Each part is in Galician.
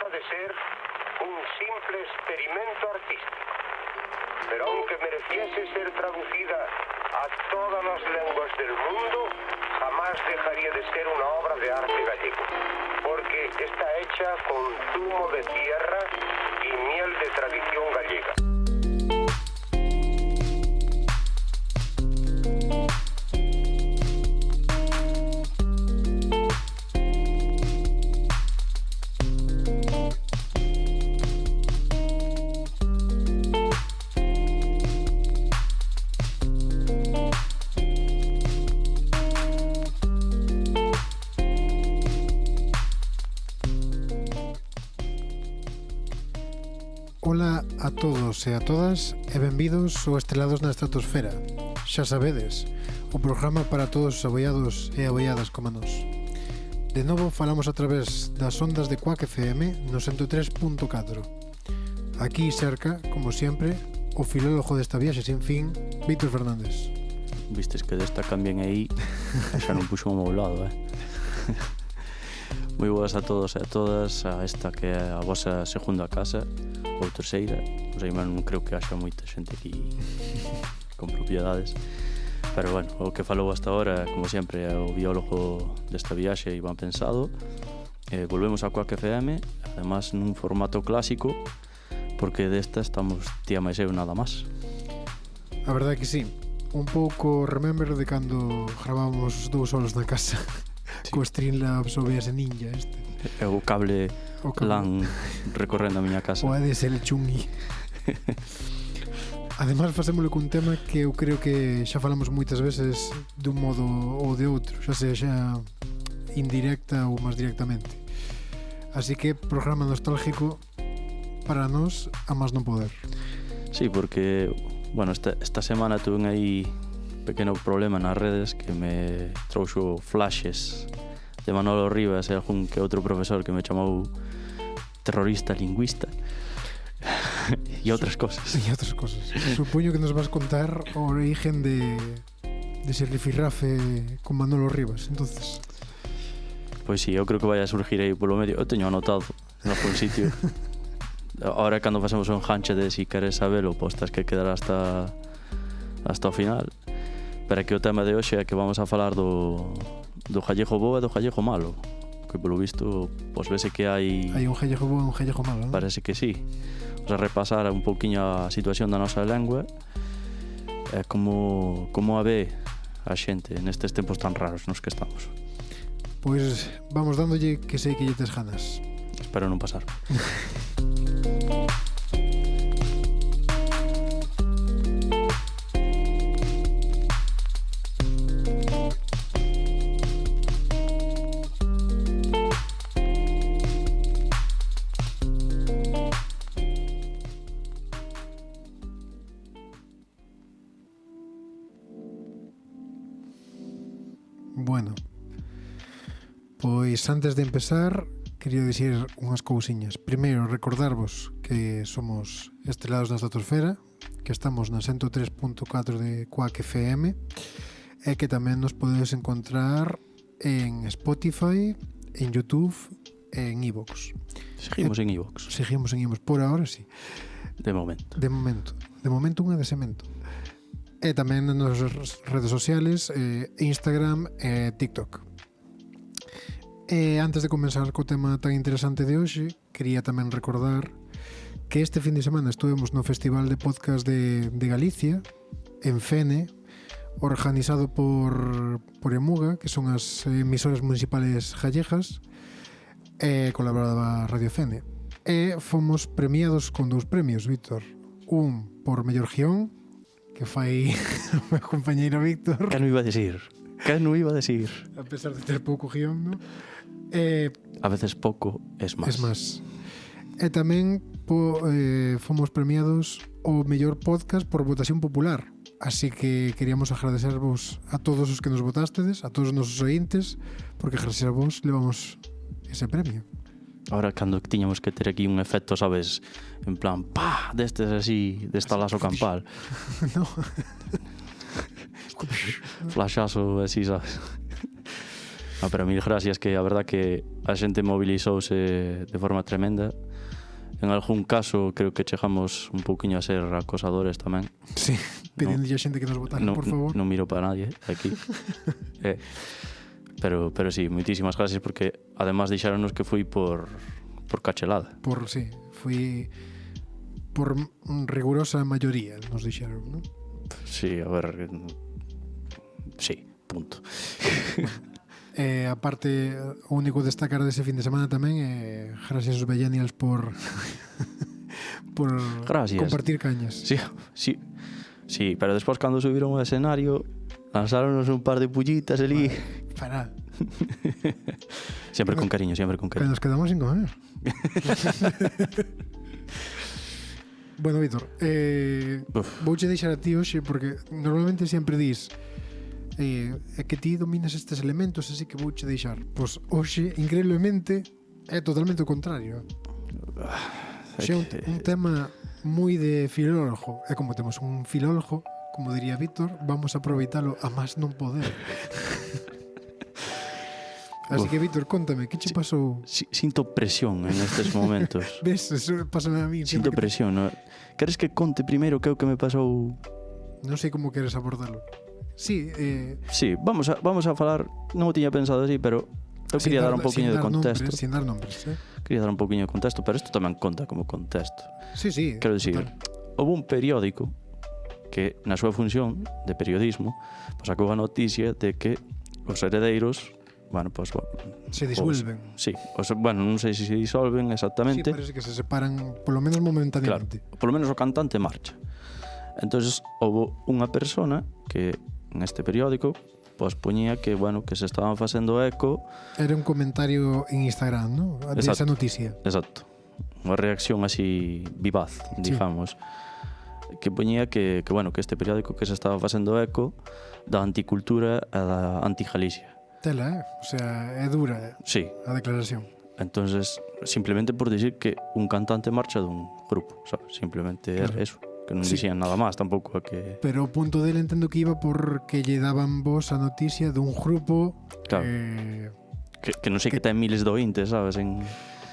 deja de ser un simple experimento artístico. Pero aunque mereciese ser traducida a todas las lenguas del mundo, jamás dejaría de ser una obra de arte gallego, porque está hecha con zumo de tierra y miel de tradición gallega. Ola a todos e a todas e benvidos ao Estrelados na Estratosfera. Xa sabedes, o programa para todos os aboiados e aboiadas como nós. De novo falamos a través das ondas de Quack FM no 103.4. Aquí cerca, como sempre, o filólogo desta viaxe sin fin, Víctor Fernández. Vistes que destacan bien aí, xa non puxo ao meu lado, Moi boas a todos e a todas a esta que é a vosa segunda casa ou terceira, o sea, non creo que haxa moita xente aquí con propiedades, pero bueno, o que falou hasta ahora, como sempre, é o biólogo desta viaxe, Iván Pensado. Volvemos a Quack FM, además nun formato clásico, porque desta estamos tía máis eu nada máis. A verdade que sí, un pouco remember de cando gravábamos dous solos na casa, sí. Co Streamlabs o VS Ninja este. É o cable LAN recorrendo a miña casa. O ADSL chungi. Ademais facémolo cun tema que eu creo que xa falamos moitas veces dun modo ou de outro, xa sexa indirecta ou máis directamente. Así que programa nostálgico para nós a máis non poder. Sí, porque bueno, esta semana tuve aí pequeno problema nas redes que me trouxo flashes de Manolo Rivas e algún que outro profesor que me chamou terrorista lingüista e outras cosas. E outras cosas. Supoño que nos vas contar o origen de ese rifirrafe con Manolo Rivas, entonces. Pois sí, eu creo que vai a surgir aí polo medio. Eu teño anotado en algún sitio. Ahora cando facemos un enganche de si queres sabelo, postas que quedará hasta o final. Pero que o tema de hoxe é que vamos a falar do gallego bo e do gallego malo, que polo visto, pois vese que hai un gallego bo e un gallego malo, non? Parece que sí. Vamos a repasar un pouquiño a situación da nosa lengua e como a ve a xente nestes tempos tan raros nos que estamos. Pois vamos dándolle que sei que lle tes ganas. Espero non pasar. Bueno, pois antes de empezar quería dicir unhas cousiñas. Primeiro, recordarvos que somos Estrelados na Estratosfera, que estamos na 103.4 de Quack FM e que tamén nos podedes encontrar en Spotify, en YouTube e en iVoox. Seguimos en iVoox. Seguimos en iVoox, por ahora sí. De momento. De momento unha de semento. E tamén nas redes sociales, Instagram e TikTok. E antes de comenzar co tema tan interesante de hoxe, quería tamén recordar que este fin de semana estuvemos no Festival de Podcast de Galicia, en Fene, organizado por Emuga, que son as emisoras municipales gallegas, e colaboraba Radio Fene. E fomos premiados con 2 premios, Víctor. Un por mellor guión, que fai o meu compañeiro Víctor. Que non iba a decir? A pesar de ter pouco guión, non? A veces pouco es máis. Es máis. E tamén fomos premiados o mellor podcast por votación popular. Así que queríamos agradecervos a todos os que nos votástedes, a todos os nosos ointes, porque gracias a vos levamos ese premio. Ahora, cando tiñamos que ter aquí un efecto, sabes, en plan, pa, destes así, de estalazo campal. No. Flashazo así, sabes. A pero mil gracias, que a verdad que a xente movilizouse de forma tremenda. En algún caso creo que chegamos un pouquiño a ser acosadores tamén. Sí, pedindo a xente que nos votara, por favor. Non miro para nadie aquí. Pero sí, moitísimas gracias, porque además dixéronos que foi por cachelada. Sí, foi por rigurosa maioría, nos dixeron, non? Sí, a ver... Sí, punto. Aparte, o único destacar dese fin de semana tamén é gracias aos Bellenials por Gracias. compartir cañas. Sí, pero despois cando subiron ao escenario lanzáronos un par de pullitas ali. Para. Sempre con cariño, sempre con Que cariño. nos quedamos sin comer. Bueno, Víctor, vouche deixar a ti hoxe porque normalmente sempre dis é que ti dominas estes elementos, así que vouche deixar. Pois hoxe, increíblemente, é totalmente o contrario. Xe un tema moi de filólogo. É como temos un filólogo, como diría Víctor, vamos a aproveitalo a máis non poder. Así que, Víctor, contame, que che pasou? Sinto presión en estes momentos. Ves, eso pásame a mí. Sinto presión, non? Queres que conte primeiro que é o que me pasou? Non sei como queres abordarlo. Sí, Sí, vamos a falar, non o tiña pensado así, pero eu quería dar un poquinho de contexto. Sin dar nombres, Quería dar un poquinho de contexto, pero isto tamén conta como contexto. Sí, sí. Quero dicir, houve un periódico que na súa función de periodismo sacou a noticia de que os heredeiros, bueno, pues, se disuelven. Sí, bueno, non sei se se disolven exactamente. Sí, parece que se separan, polo menos momentáneamente. Claro, polo menos o cantante marcha. Entonces houve unha persona que neste periódico pois poñía que, bueno, que se estaban facendo eco. Era un comentario en Instagram, ¿no? De esa noticia. Exacto. Unha reacción así vivaz, digamos. Sí. Que poñía que, bueno, que este periódico que se estaba facendo eco da anticultura e da anti-Galicia. Tela, O sea, é dura sí. A declaración. Entonces, simplemente por dicir que un cantante marcha dun grupo, sabes? Simplemente claro. Eso. Que non dixían nada máis tampouco a que... Pero o punto dele entendo que iba porque lle daban vos a noticia dun grupo claro. Que non sei que ten miles de ointes, sabes?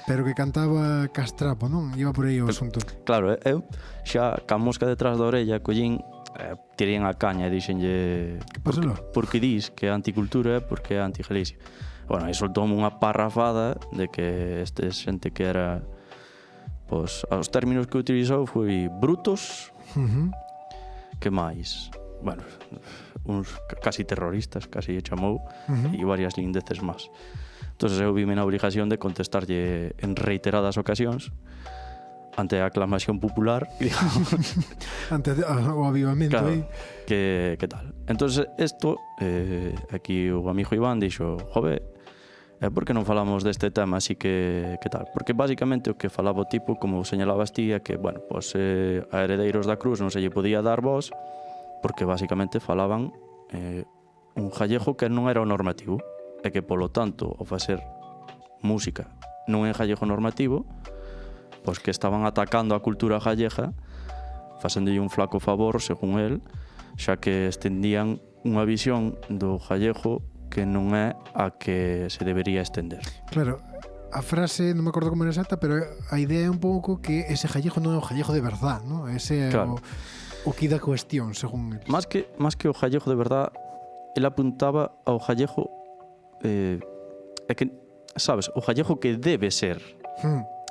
Pero que cantaba Castrapo, non? Iba por aí o asunto. Claro, eu xa ca mosca detrás da orella collín, tirei a caña e dixenlle porque dis que é anticultura porque é anti-Galicia. Bueno, aí soltoume unha parrafada de que este xente que era... Pois, os términos que utilizou foi brutos, que máis? Bueno, uns casi terroristas, casi chamou, e varias lindeces máis. Entón, eu vime na obligación de contestarlle en reiteradas ocasións ante a aclamación popular, digamos. Ante o avivamento, claro, que tal. Entón, isto, aquí o amigo Iván dixo, jove, por que non falamos deste tema así que tal? Porque basicamente o que falaba o tipo, como señalabas ti, é que, bueno, pues, a heredeiros da cruz non se lle podía dar voz porque basicamente falaban un gallego que non era o normativo e que, polo tanto, ao facer música non é gallego normativo, pois que estaban atacando a cultura gallega, facéndolle un flaco favor, según el, xa que estendían unha visión do gallego que non é a que se debería estender. Claro, a frase non me acordo como era exacta, pero a idea é un pouco que ese gallego non é o gallego de verdad, ¿no? Ese é claro. o que dá cuestión, según eles. Más que o gallego de verdad, ele apuntaba ao gallego é que, sabes, o gallego que debe ser.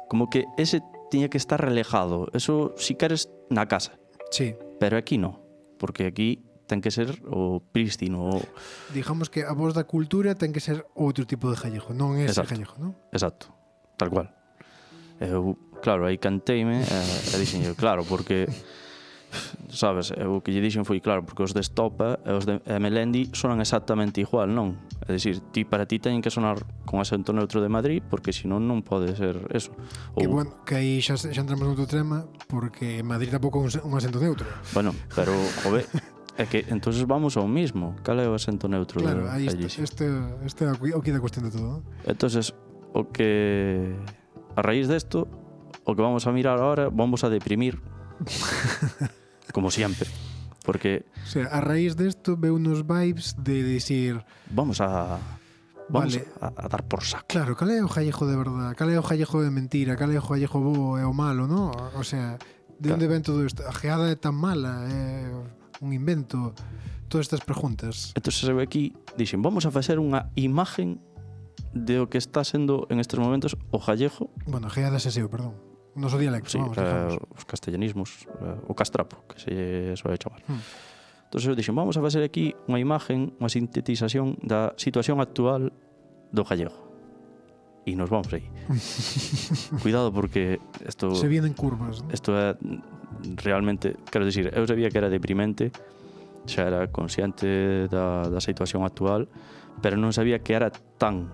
Como que ese tiña que estar relejado. Eso si queres na casa. Sí. Pero aquí non, porque aquí ten que ser o prístino. Digamos que a voz da cultura ten que ser outro tipo de gallego, non ese gallego, non? Exacto, tal cual. Eu, claro, aí canteime e dixen eu, claro, porque sabes, o que lle dixen foi claro, porque os de Estopa e os de Melendi sonan exactamente igual, non? É dicir, para ti teñen que sonar con acento neutro de Madrid, porque senón non pode ser eso. Que bueno, que aí xa entramos noutro tema, porque Madrid tampouco é un acento neutro. Bueno, pero, jove, é que entonces vamos ao mismo. Cal é o acento neutro? Claro, aí este é o que dá cuestión de todo, ¿no? Entonces, o que a raíz desto, o que vamos a mirar ahora, vamos a deprimir como siempre, porque o sea, a raíz desto ve unos vibes de decir vamos a Vamos Vale. a dar por saco. Claro, cal é o Jallejo de verdad? Cal é o Jallejo de mentira? Cal é o Jallejo bo e o malo, no? O sea, de onde ven todo isto? A geada é tan mala, é un invento, todas estas preguntas. Entón, eu aquí dixen, vamos a facer unha imagen de o que está sendo en estes momentos o gallego, Bueno, geada é seseo, perdón. O noso dialecto, sí, vamos, digamos. os castellanismos, o castrapo, que se soe chamar. Entón, eu dixen, vamos a facer aquí unha imagen, unha sintetización da situación actual do gallego. E nos vamos aí. Cuidado porque isto Se vienen curvas, ¿no? é realmente, quero dicir, eu sabía que era deprimente, xa era consciente da situación actual, pero non sabía que era tan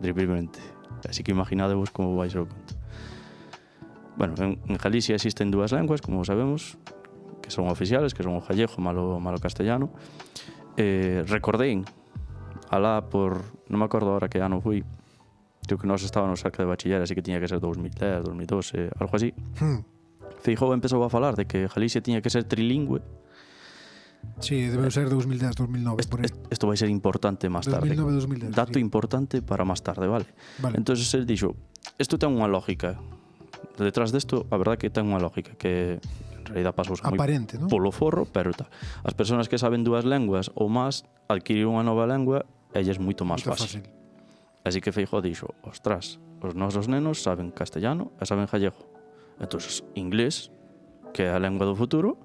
deprimente. Así que imaginadevos como vai ser o conto. Bueno, en Galicia existen dúas lenguas, como sabemos, que son oficiales, que son o gallego malo castellano. Recordei alá por, non me acordo ahora que ano fui, creo que nós estábamos cerca de bachiller, así que tiña que ser 2010, 2012, algo así. Feijóo empezou a falar de que Galicia tiña que ser trilingüe. Sí, debe ser 2010, 2009, por aí. Isto vai ser importante máis tarde. 2009, 2010. Dato sí. importante para máis tarde, vale? Vale. Entonces el dixo, isto ten unha lógica. Detrás desto, a verdad que ten unha lógica que en realidad pasou moi Aparente, ¿no? polo forro, pero tal. As persoas que saben dúas lenguas ou máis, adquirir unha nova lengua elles moito máis Moito fácil. Así que Feijóo dixo, ostras, os nosos nenos saben castellano e saben gallego. Entonces, inglés, que é a lengua do futuro,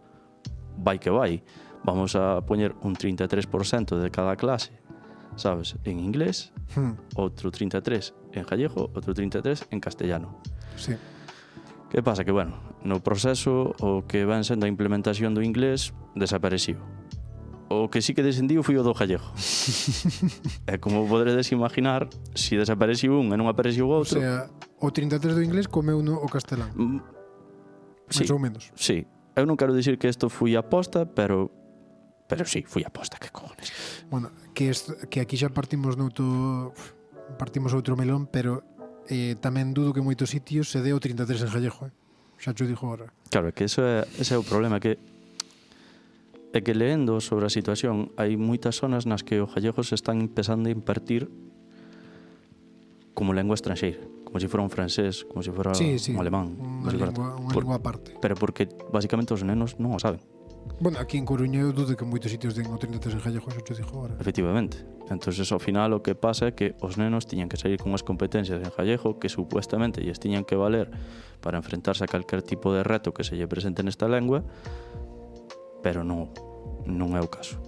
vai que vai. Vamos a poñer un 33% de cada clase, sabes, en inglés, outro 33 en gallego, outro 33 en castellano. Sí. Que pasa? Que, bueno, no proceso o que ven sendo a implementación do inglés desapareciu. O que sí que descendiu foi o do gallego. E como poderedes imaginar, se desapareciu un e non apareceu o O outro... sea, o 33 do inglés comeu no o castelán. Sí, Mais ou menos. sí. Eu non quero dicir que isto foi aposta, pero sí, foi aposta, que cojones. Bueno, que aquí xa partimos outro melón, pero tamén dudo que en moitos sitios se dé o 33 en gallego, xa te dixo agora. Claro, que ese é o problema, que é que leendo sobre a situación hai moitas zonas nas que o gallego se están empezando a impartir como lengua estranxeira, como se fora un francés, como se fora un alemán, unha lingua aparte. pero porque basicamente os nenos non o saben. Bueno, aquí en Coruña eu dudo que en moitos sitios den o 33 en gallego, xa te dixo agora. Efectivamente. Entonces, ao final, o que pasa é que os nenos tiñan que salir con as competencias en gallego que supuestamente lles tiñan que valer para enfrentarse a calquer tipo de reto que se lle presente nesta lengua, pero non é o caso.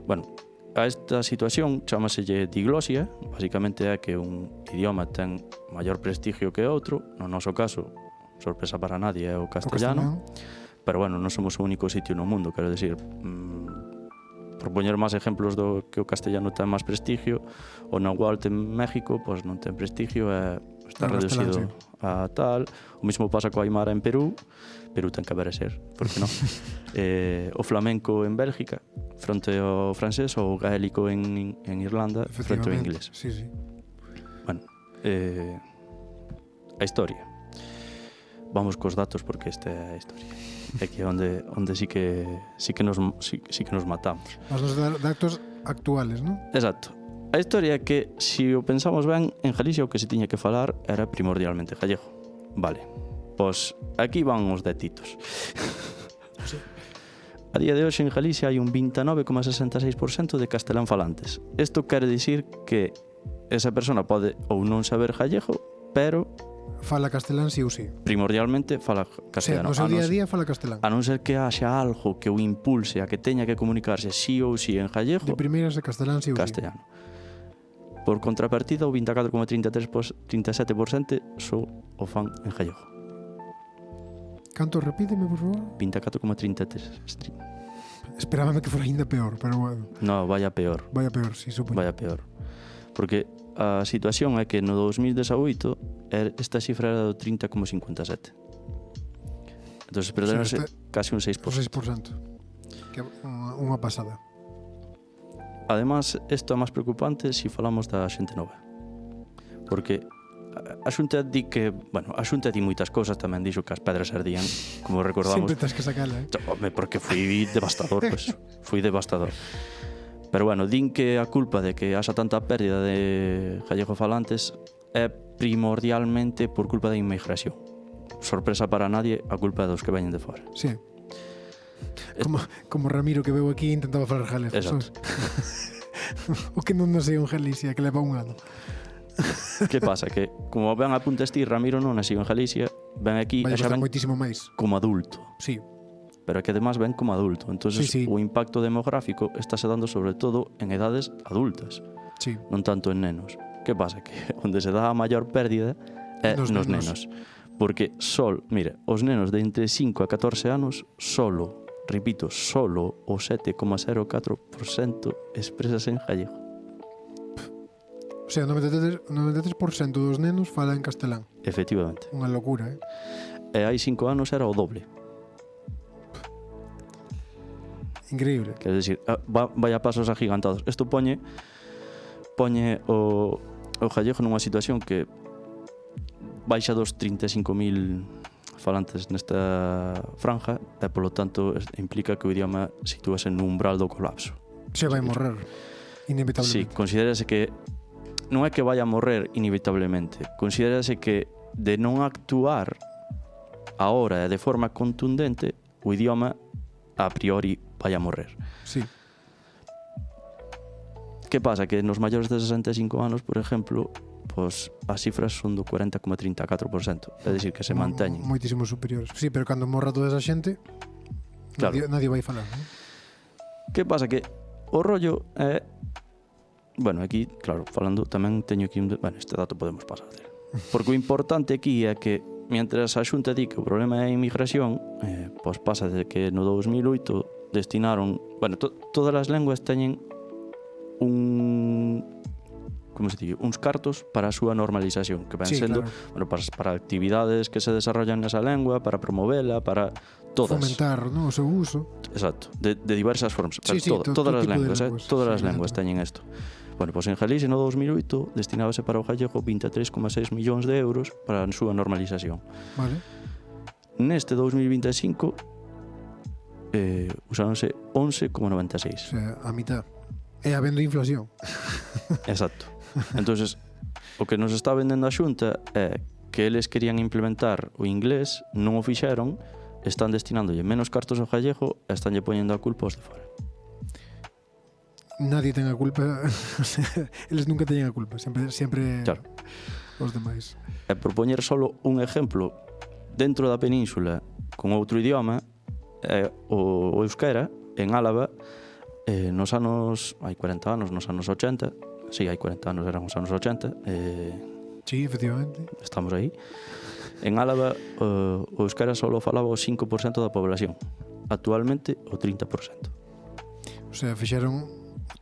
Bueno, a esta situación chámaselle diglosia, basicamente é que un idioma ten maior prestigio que outro, no noso caso, sorpresa para nadie, é o castellano. Pero bueno, non somos o único sitio no mundo, quero decir, por poñer máis exemplos do que o castellano ten máis prestigio, o náhuatl en México pois non ten prestigio e está reducido a tal. O mismo pasa co aimara en Perú ten que haber ser, por que non? O flamenco en Bélgica fronte ao francés, ou o gaélico en Irlanda fronte ao inglés. Sí, sí. Bueno, a historia. Vamos cos datos porque esta é a historia. É que onde sí que nos matamos. Os datos actuales, non? Exacto. A historia é que, se o pensamos ben, en Galicia o que se tiña que falar era primordialmente gallego. Vale. Pois aquí van os detitos. Sí. A día de hoxe en Galicia hai un 29,66% de castelán falantes. Isto quere dicir que esa persona pode ou non saber gallego, pero fala castelán sí ou sí. Primordialmente fala castellano. O sea, no seu día a día fala castelán. A non ser que haxa algo que o impulse a que teña que comunicarse sí ou sí en gallego. De primeiras de castelán sí ou castellano. Por contrapartida, o 24,37% só o fan en gallego. Canto? Repíteme, por favor. 24,33. Esperábame que fora ainda peor, pero bueno. No, vaya peor. Vaya peor, sí, supoño. Vaya peor. Porque a situación é que no 2018 esta cifra era do 30,57. Entón, perderonse casi un 6%. Un 6%. Que é unha pasada. Además, isto é máis preocupante se falamos da xente nova. Porque a Xunta di que, bueno, a Xunta di moitas cousas, tamén dixo que as pedras ardían, como recordamos. Sempre tens que sacala, Home, porque foi devastador, pues. Foi devastador. Pero bueno, din que a culpa de que haxa tanta pérdida de gallegofalantes é primordialmente por culpa da inmigración. Sorpresa para nadie, a culpa dos que veñen de fora. Sí. Como Ramiro que veu aquí intentaba falar galego. Exacto. O que non sei en Galicia, que leva un ano. Que pasa? Que como ven a punta ti, Ramiro non nacido en Galicia, ven aquí Vai e xa costar ven moitísimo máis. como adulto. Sí. Pero é que además ven como adulto. Entonces Sí, sí. o impacto demográfico estáse dando sobre todo en edades adultas, Sí. non tanto en nenos. Que pasa? Que onde se dá a maior pérdida é Nos nos nenos. nenos. Porque mira, os nenos de entre 5 a 14 anos repito, solo o 7,04% expresas en gallego. O sea, 93% dos nenos fala en castelán. Efectivamente. Unha locura, E hai 5 anos era o doble. Increíble. Quer decir, vai a pasos agigantados. Isto poñe o gallego nunha situación que baixa dos 35.000 falantes nesta franja e, polo tanto, implica que o idioma sitúase no umbral do colapso. Se vai morrer, Sí, inevitablemente. considérase que non é que vai a morrer inevitablemente, considérase que de non actuar ahora e de forma contundente, o idioma a priori vai a morrer. Sí. Que pasa? Que nos maiores de 65 anos, por exemplo, pois as cifras son do 40,34%, é dicir, que se manteñen. Moitísimos superiores. Sí, pero cando morra toda esa xente, Claro. nadie vai falar, non? Que pasa? Que o rollo é... Bueno, aquí, claro, falando, tamén teño aquí bueno, este dato podemos pasar dele. Porque o importante aquí é que mientras a Xunta di que o problema é a inmigración, pois pasa de que no 2008 destinaron... Bueno, todas as lenguas teñen como se dice, uns cartos para a súa normalización, que ven Sí, sendo, claro. bueno, para actividades que se desarrollan nesa lengua, para promovela, para todas. Fomentar, non, o seu uso. Exacto, de diversas formas. Sí, sí, Pero todas as tipo de lenguas, lenguas. todas Sí, as lenguas teñen isto. Bueno, pois en Galicia no 2008 destinábase para o gallego 23,6 millóns de euros para a súa normalización. Vale. Neste 2025 usáronse 11,96. O sea, a mitad. E habendo inflación. Exacto. Entonces, o que nos está vendendo a Xunta é que eles querían implementar o inglés, non o fixeron, están destinándolle menos cartos ao gallego e estánlle poñendo a culpa aos de fora. Nadie ten a culpa. O sea, eles nunca teñen a culpa. Sempre Claro. os demais. E por poñer solo un exemplo, dentro da península con outro idioma, o euskera, en Álava, nos anos, hai 40 anos, nos anos 80, sí, hai 40 anos, eran os anos 80, Sí, efectivamente. estamos aí. En Álava, o euskera só falaba o 5% da población. Actualmente, o 30%. O sea, fixeron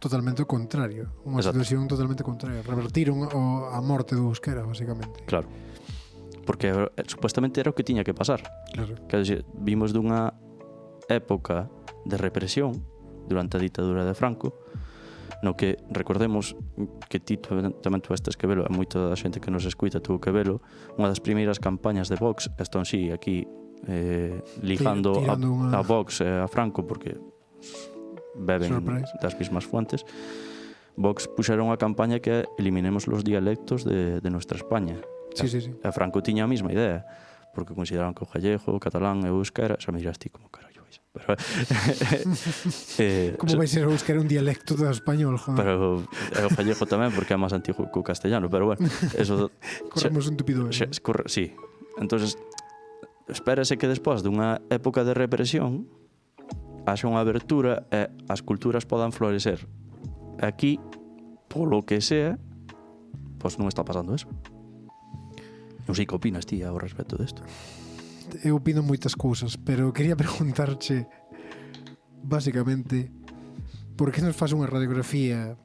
totalmente o contrario. Unha Exacto. situación totalmente contraria. Revertiron a morte do euskera, basicamente. Claro. Porque supuestamente era o que tiña que pasar. Claro. Quer dizer, vimos dunha época de represión durante a ditadura de Franco, no que recordemos que ti tamén tú estes que velo, e moita da xente que nos escuita tuvo que velo, unha das primeiras campañas de Vox, están sí aquí ligando a Vox e a Franco porque beben Surprise. das mismas fuentes. Vox puxeron unha campaña que é eliminemos los dialectos de nuestra España. Sí, sí, sí. E Franco tiña a mesma idea, porque consideraban que o gallego, o catalán e o euskera, xa me dirás ti como carallo vais. Pero Como vai ser o euskera un dialecto do español, joder? pero o gallego tamén porque é máis antigo que o castellano, pero bueno, eso Corremos un tupido velo. sí. Entonces, espérase que despois dunha época de represión haxa unha abertura e as culturas podan florecer. Aquí, polo que sea, pois non está pasando eso. Non sei que opinas ti ao respecto desto. Eu opino moitas cousas, pero quería preguntarche básicamente por que nos faz unha radiografía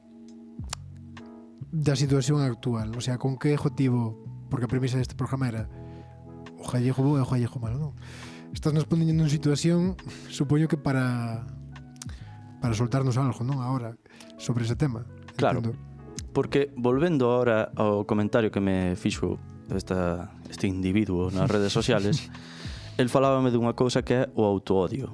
da situación actual, o sea, con que objetivo, porque a premisa deste programa era o gallego bo e o gallego malo, non? Estás nos poñendo en situación, supoño que para soltarnos algo, non? Ahora, sobre ese tema. Claro. Entendo. Porque, volvendo ahora ao comentario que me fixo este individuo nas redes sociales, el falábame dunha cousa que é o autoodio.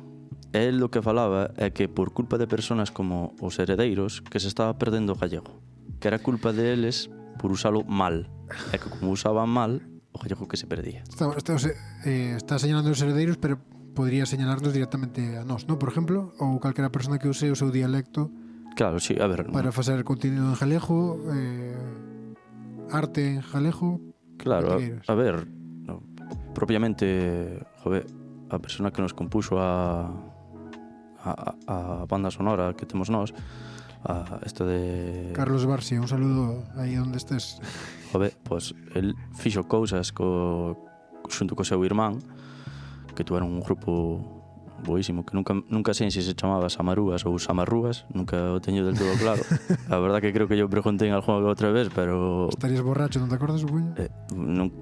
el o que falaba é que por culpa de personas como os heredeiros que se estaba perdendo o gallego, que era culpa deles por usalo mal, e que como usaban mal o gallego que se perdía. Está señalando os heredeiros, pero podría señalarnos directamente a nós, ¿no? Por exemplo, ou calquera persona que use o seu dialecto Claro, sí, a ver, para facer contenido en galego, arte en galego. claro, que queiras. a ver, no, propiamente, joder, a persona que nos compuxo a banda sonora que temos nós, a esto de... Carlos Barcia, un saludo aí onde estés. Joder, pois el fixo cousas xunto co seu irmán, que tuveron un grupo boísimo, que nunca sei se se chamaba Samarúas ou Samarrúas, nunca o teño del todo claro. A verdad que creo que yo preguntei en algunha outra vez, pero... Estarías borracho, non te acordas, supoño? Non...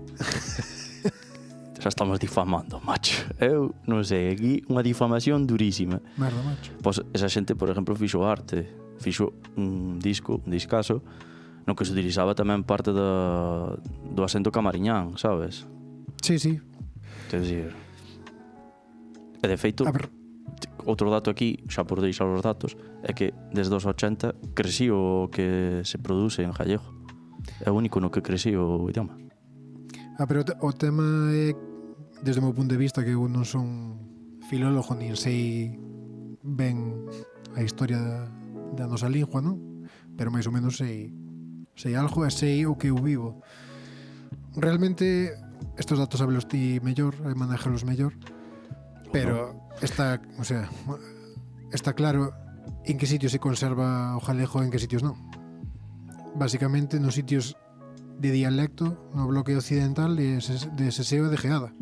Xa estamos difamando, macho. Eu non sei, aquí unha difamación durísima. Merda, macho. Pois esa xente, por exemplo, fixo arte, fixo un discazo, no que se utilizaba tamén parte do acento camariñán, sabes? Sí, sí. Quer dicir... E de feito, A ver, outro dato aquí, xa por deixar os datos, é que desde os 80 crecío o que se produce en gallego. É o único no que crecío o idioma. pero o tema é, desde o meu punto de vista, que eu non son filólogo, nin sei ben a historia da nosa lingua, non? Pero máis ou menos sei algo e sei o que eu vivo. Realmente, estos datos sabelos ti mellor, manejalos mellor, pero está claro en que sitios se conserva o galego e en que sitios non. Básicamente nos sitios de dialecto no bloque occidental de Seseo e de Geada.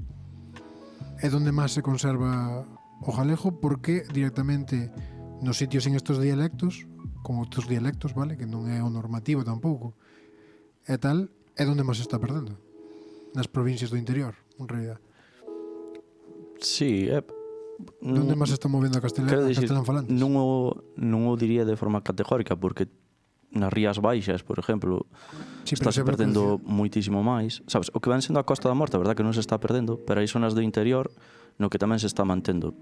É donde máis se conserva o galego, porque directamente nos sitios en estos dialectos, con outros dialectos, vale, que non é o normativo tampouco, e tal, é donde máis se está perdendo. Nas provincias do interior, en realidad. Sí, Donde máis se está movendo a castelán falantes? non o diría de forma categórica, porque nas Rías Baixas, por exemplo, Sí, está se perdendo moitísimo máis. Sabes, o que ven sendo a Costa da Morte, a verdad que non se está perdendo, pero hai zonas do interior no que tamén se está mantendo.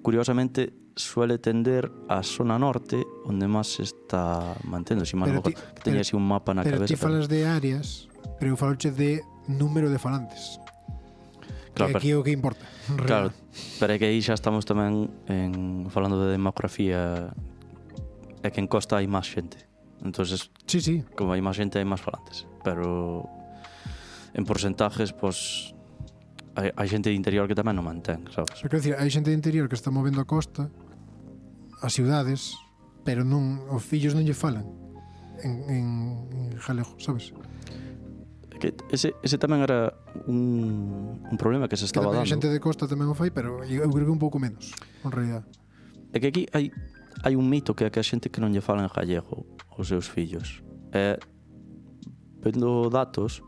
Curiosamente, suele tender a zona norte, onde máis se está mantendo. Si mal que teña así un mapa na pero cabeza. Pero ti falas de áreas, pero eu faloche de número de falantes. Claro, que aquí é o que importa. Claro, pero é que aí xa estamos tamén falando de demografía, é que en Costa hai máis xente. Entonces, sí. Como hai máis xente, hai máis falantes. Pero en porcentajes, pois hai xente de interior que tamén non mantén, sabes? Pero quero dicir, hai xente de interior que está movendo a costa, as ciudades, pero non, os fillos non lle falan en galego, sabes? Que ese tamén era un problema que se estaba dando. A xente de costa tamén o fai, pero eu creo que un pouco menos, en realidad. É que aquí hai un mito que é que a xente que non lle falan gallego aos seus fillos. Vendo datos,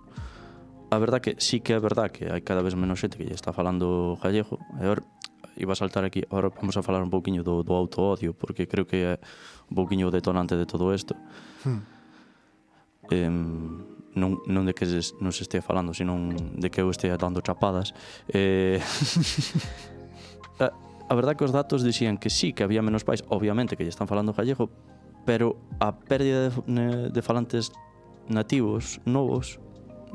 a verdad que sí que é verdad que hai cada vez menos xente que lle está falando gallego. E agora iba a saltar aquí, agora vamos a falar un pouquiño do autoodio, porque creo que é un pouquiño detonante de todo isto. Non de que non se estea falando, sino de que eu estea dando chapadas. A verdad que os datos dicían que sí, que había menos pais, obviamente que lle están falando gallego, pero a pérdida de falantes nativos novos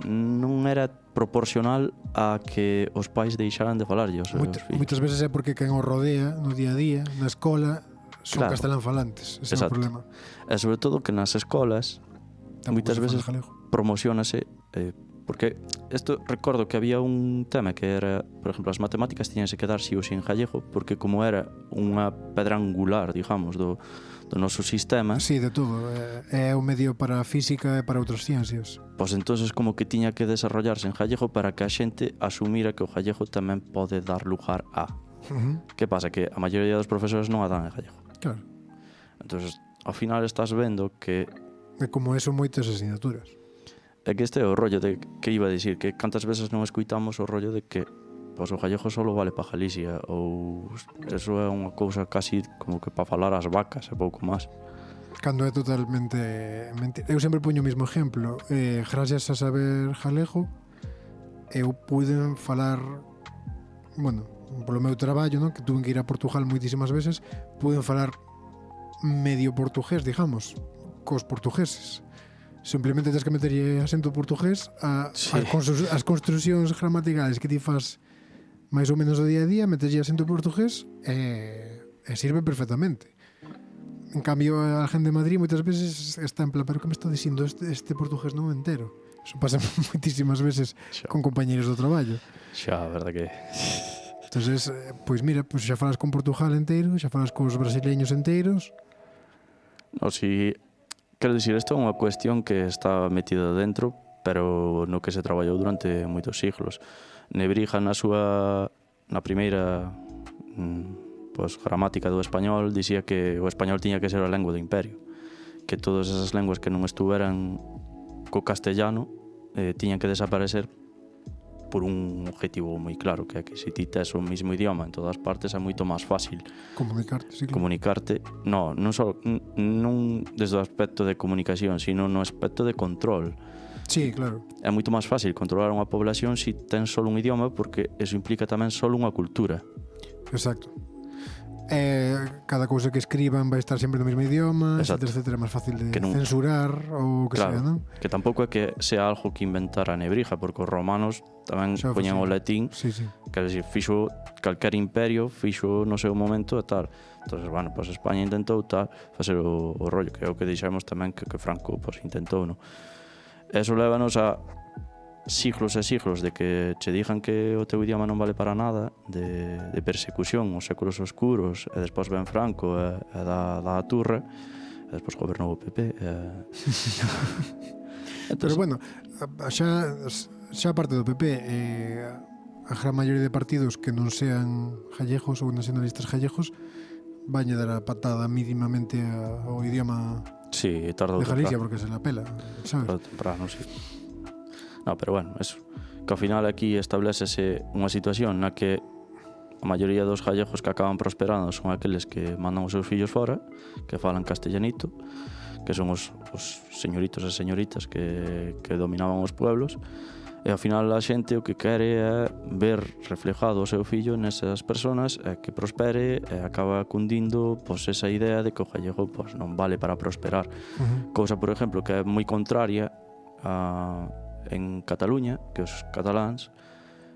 non era proporcional a que os pais deixaran de falarlle aos seus fillos. Moitas veces é porque quen o rodea no día a día, na escola, son castelán falantes. Ese é o problema. E sobre todo que nas escolas moitas veces promocionase, porque isto recordo que había un tema que era, por exemplo, as matemáticas tiñanse que dar si ou si en gallego, porque como era unha pedra angular, digamos, do noso sistema. Sí, de todo. É un medio para a física e para outras ciencias. Pois entonces como que tiña que desarrollarse en gallego para que a xente asumira que o gallego tamén pode dar lugar a. Que pasa? Que a maioría dos profesores non a dan en gallego. Claro. Entonces, ao final estás vendo que... É como eso moitas asignaturas. É que este é o rollo de que iba a dicir, que cantas veces non escuitamos o rollo de que pois o gallego solo vale para Galicia, ou eso é unha cousa casi como que para falar as vacas e pouco máis. Cando é totalmente mentira. Eu sempre poño o mesmo exemplo. Gracias a saber galego, eu puiden falar, bueno, polo meu traballo, non? Que tuve que ir a Portugal moitísimas veces, puiden falar medio portugués, digamos, cos portugueses. Simplemente tens que meterlle acento portugués as construcións gramaticales que ti fas máis ou menos do día a día, meterlle acento portugués e sirve perfectamente. En cambio, a gente de Madrid moitas veces está en plan, pero que me está dicindo este portugués non entero? Eso pasa moitísimas veces con compañeros do traballo. Xa, a verdad que... Entonces, pois mira, pois xa falas con Portugal inteiro, xa falas cos brasileños enteiros. No, si... Quero dicir, isto é unha cuestión que está metida dentro, pero no que se traballou durante moitos siglos. Nebrija na primeira gramática do español dicía que o español tiña que ser a lengua do imperio, que todas esas lenguas que non estuveran co castellano tiñan que desaparecer por un objetivo moi claro, que é que se ti tes o mismo idioma en todas partes é moito máis fácil Comunicarte, sí, claro. comunicarte, non só non desde o aspecto de comunicación, sino no aspecto de control. Sí, claro. É moito máis fácil controlar unha población se tens só un idioma, porque eso implica tamén só unha cultura. Exacto. Cada cousa que escriban vai estar sempre no mesmo idioma, etcétera, é máis fácil de censurar ou que claro, sea, non? Que tampouco é que sea algo que inventara Nebrija, porque os romanos tamén poñan o latín, sí. Quer dizer, fixo calquer imperio, fixo no seu momento e tal. Entonces, bueno, pues España intentou tal, facer o rollo, que é o que dixemos tamén que Franco pues, intentou, non? Eso lévanos a siglos e siglos de que che digan que o teu idioma non vale para nada, de persecución, os séculos oscuros, e despois ven Franco e dá a turra, e despois gobernou o PP. Entonces, pero bueno, xa parte do PP, a gran maioría de partidos que non sean gallegos ou nacionalistas gallegos vañe dar a patada mínimamente ao idioma de Galicia, porque se la pela, sabes? Tarde temprano, sí. No, pero bueno, eso. Que ao final aquí establecese unha situación na que a maioría dos gallegos que acaban prosperando son aqueles que mandan os seus fillos fora, que falan castellanito, que son os señoritos e señoritas que dominaban os pueblos, e ao final a xente o que quere é ver reflejado o seu fillo nesas personas e que prospere, e acaba cundindo pois, esa idea de que o gallego pois, non vale para prosperar. Cousa, por exemplo, que é moi contraria en Cataluña, que os cataláns,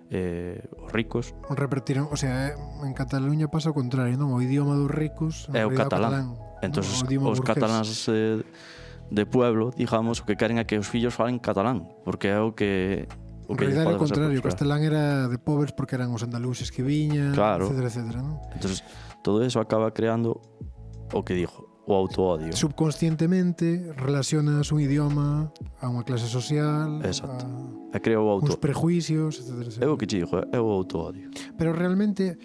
os ricos... Repartiron, o sea, en Cataluña pasa o contrario, non? O idioma dos ricos é o catalán. Entón, os cataláns de pueblo, digamos, o que queren é que os fillos falen catalán, porque é o que... En realidad é o contrario, o castelán era de pobres porque eran os andaluces que viñan, claro, etcétera, non? Entón, todo eso acaba creando o que dijo, o autoodio. Subconscientemente relacionas un idioma a unha clase social, exacto, e crea o uns prejuicios, etcétera. É o que te digo, é o autoodio. Pero realmente,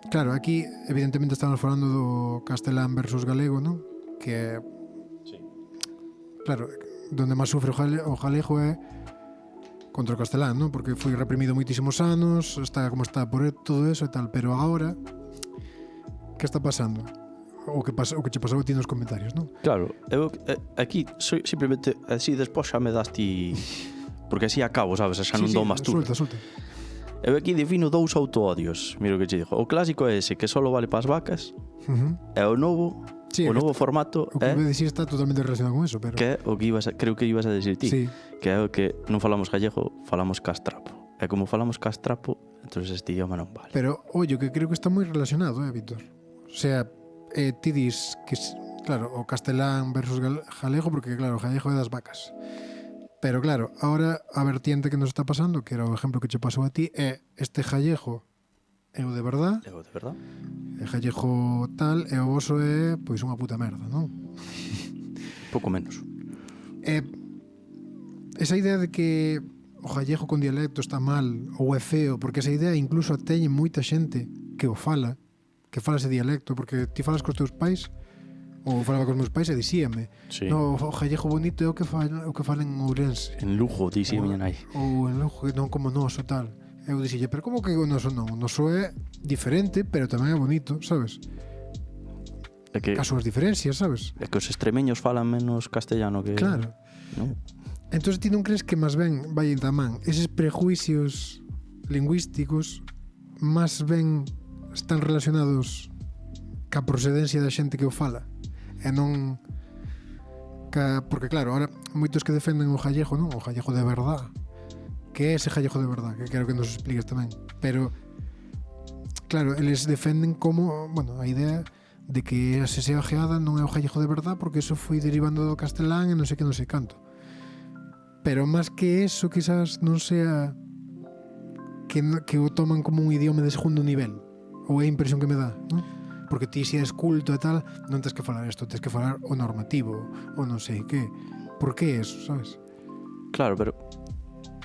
claro, aquí evidentemente estamos falando do castelán versus galego, non? Que sí. Claro, donde máis sufre o galego é contra o castelán, non? Porque foi reprimido moitísimos anos, está como está por todo eso e tal, pero agora que está pasando? O que che pasou a ti nos comentarios, non? Claro, eu aquí simplemente así despois xa me das ti, porque así acabo, sabes, xa non dou máis tú. Suelta. Eu aquí defino dous autoodios. Mira o que che digo. O clásico é ese que solo vale para as vacas. E o novo, o novo formato o que me dicir está totalmente relacionado con eso, pero que é o que creo que ibas a decir ti, sí. Que é o que non falamos gallego, falamos castrapo. E como falamos castrapo, entonces este idioma non vale. Pero, ollo, que creo que está moi relacionado, Víctor. O sea, ti dis que, claro, o castelán versus galego, porque, claro, o gallego é das vacas. Pero, claro, ahora a vertiente que nos está pasando, que era o exemplo que che pasou a ti, é este gallego é o de verdad. É o de verdad. É gallego tal, e o voso é, pois, unha puta merda, non? Pouco menos. Esa idea de que o gallego con dialecto está mal ou é feo, porque esa idea incluso a teñen moita xente que o fala, que fala ese dialecto, porque ti falas cos teus pais, ou falaba cos meus pais e dixíame, sí. No, o gallego bonito é o que falan en Ourense. En Lugo, dixía miña nai. Ou en Lugo, non como noso, tal. Eu dixille, pero como que o noso non? O noso é diferente, pero tamén é bonito, sabes? É que as súas diferencias, sabes? É que os extremeños falan menos castellano que... Claro. Non? Entón ti non crees que máis ben vai da man eses prejuicios lingüísticos máis ben están relacionados ca procedencia da xente que o fala e non porque claro, ahora moitos que defenden o gallego, non? O gallego de verdad. Que é ese gallego de verdad? Que quero que nos expliques tamén. Pero claro, eles defenden como, bueno, a idea de que a seseo ajeada non é o gallego de verdad porque eso foi derivando do castelán e non sei que non sei canto. Pero máis que eso quizás non sea que o toman como un idioma de segundo nivel, ou é a impresión que me dá, non? Porque ti se és culto e tal, non tens que falar isto, tens que falar o normativo, ou non sei que. Por que eso, sabes? Claro, pero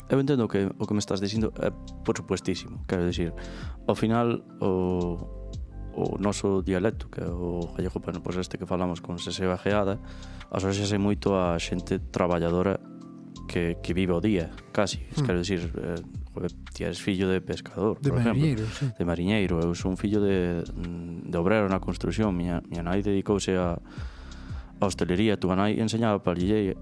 eu entendo que o que me estás dicindo é por supuestísimo. Quero dicir, ao final o noso dialecto, que é o gallego, bueno, pois este que falamos con seseo ajeada, asociase moito a xente traballadora que vive o día, casi. Quero dicir, ti eres fillo de pescador, de por mariñeiro, exemplo. sí. De mariñeiro. Eu son fillo de obrero na construción. Miña nai dedicouse a hostelería, túa nai enseñaba palillería.